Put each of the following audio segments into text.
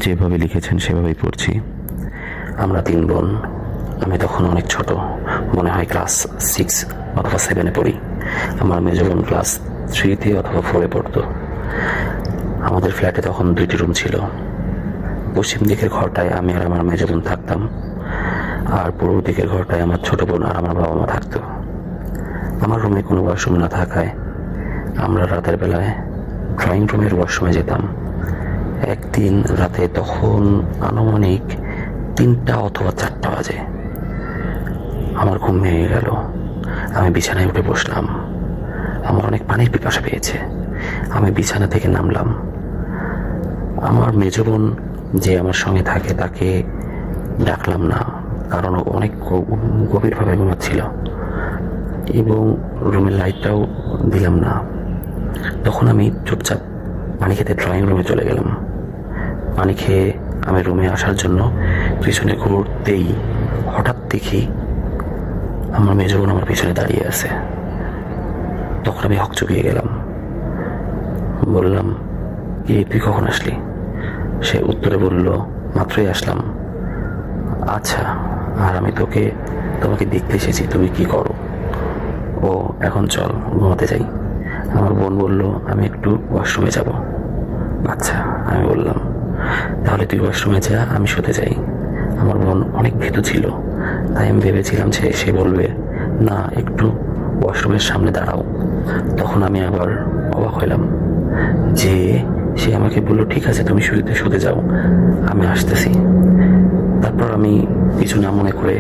যেভাবে লিখেছেন সেভাবেই পড়ছি। আমরা 3 বোন। আমি তখন অনেক ছোট, মনে হয় ক্লাস 6 অথবা 7-এ পড়ি। আমার মেজ বোন ক্লাস 3-তে অথবা 4-এ পড়তো। আমাদের ফ্ল্যাটে তখন 2টি রুম ছিল। পশ্চিম দিকের ঘরটায় আমি আর আমার মেজ বোন থাকতাম, আর পূর্ব দিকের ঘরটায় আমার ছোট বোন আর আমার বাবা মা থাকতো। আমার রুমে কোনো ওয়াশরুম না থাকায় আমরা রাতের বেলায় ড্রয়িং রুমের ওয়াশরুমে যেতাম। একদিন রাতে তখন আনুমানিক 3টা অথবা 4টা বাজে। আমার ঘুম ভেঙে গেল। আমি বিছানায় উঠে বসলাম। আমার অনেক পানির পিপাসা পেয়েছে। আমি বিছানা থেকে নামলাম। আমার মেজ বোন যে আমার সঙ্গে থাকে তাকে ডাকলাম না, কারণ অনেক গভীরভাবে ঘুমাচ্ছিল, এবং রুমের লাইটটাও দিলাম না। তখন আমি চুপচাপ পানি খেতে ড্রয়িং রুমে চলে গেলাম। পানি খেয়ে আমি রুমে আসার জন্য পিছনে ঘুরতেই হঠাৎ দেখি আমার মেজ বোন আমার পিছনে দাঁড়িয়ে আছে। তখন আমি হকচকিয়ে গেলাম। বললাম, কি তুই কখন আসলি? সে উত্তরে বলল, মাত্রই আসলাম। আচ্ছা, আর আমি তোমাকে দেখতে এসেছি, তুমি কি করো? ও, এখন চল ঘুমাতে যাই। আমার বোন বলল, আমি একটু ওয়াশরুমে যাব। আচ্ছা, আমি বললাম, তাহলে তুই ওয়াশরুমে যা, আমি শুতে যাই। আমার বোন অনেক ভীতু ছিল, তাই আমি ভেবেছিলাম সে বলবে, না, একটু ওয়াশরুমের সামনে দাঁড়াও। তখন আমি আবার অবাক হইলাম যে সে আমাকে বলল, ঠিক আছে, তুমি শুতে যাও, আমি আসতেছি। তারপর আমি কিছু না মনে করে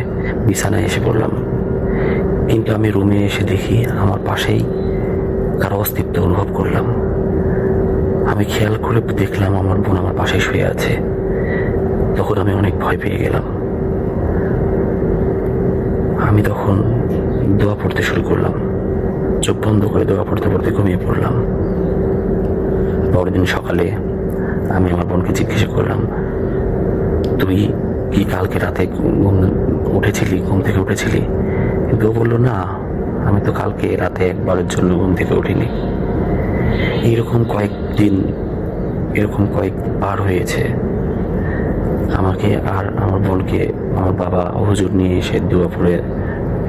বিছানায় এসে পড়লাম। কিন্তু আমি রুমে এসে দেখি আমার পাশেই কারো অস্তিত্ব অনুভব করলাম। আমি খেয়াল করে দেখলাম আমার বোন আমার পাশে শুয়ে আছে। তখন আমি অনেক ভয় পেয়ে গেলাম। আমি তখন দোয়া পড়তে শুরু করলাম। চোখ বন্ধ করে দোয়া পড়তে পড়তে ঘুমিয়ে পড়লাম। পরের দিন সকালে আমি আমার বোনকে জিজ্ঞেস করলাম, তুই কি কালকে রাতে ঘুম থেকে উঠেছিলি? কিন্তু ও বললো, না, আমি তো কালকে রাতে একবারের জন্য ঘুম থেকে উঠিনি। এরকম কয়েকবার হয়েছে। আমাকে আর আমার বোনকে আমার বাবা হুজুর নিয়ে এসে দোয়া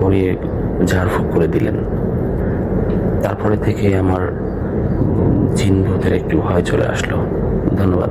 পড়িয়ে ঝাড়ফুঁক করে দিলেন। তারপরে থেকে আমার জিন ভূতের একটু ভয় চলে আসলো। ধন্যবাদ।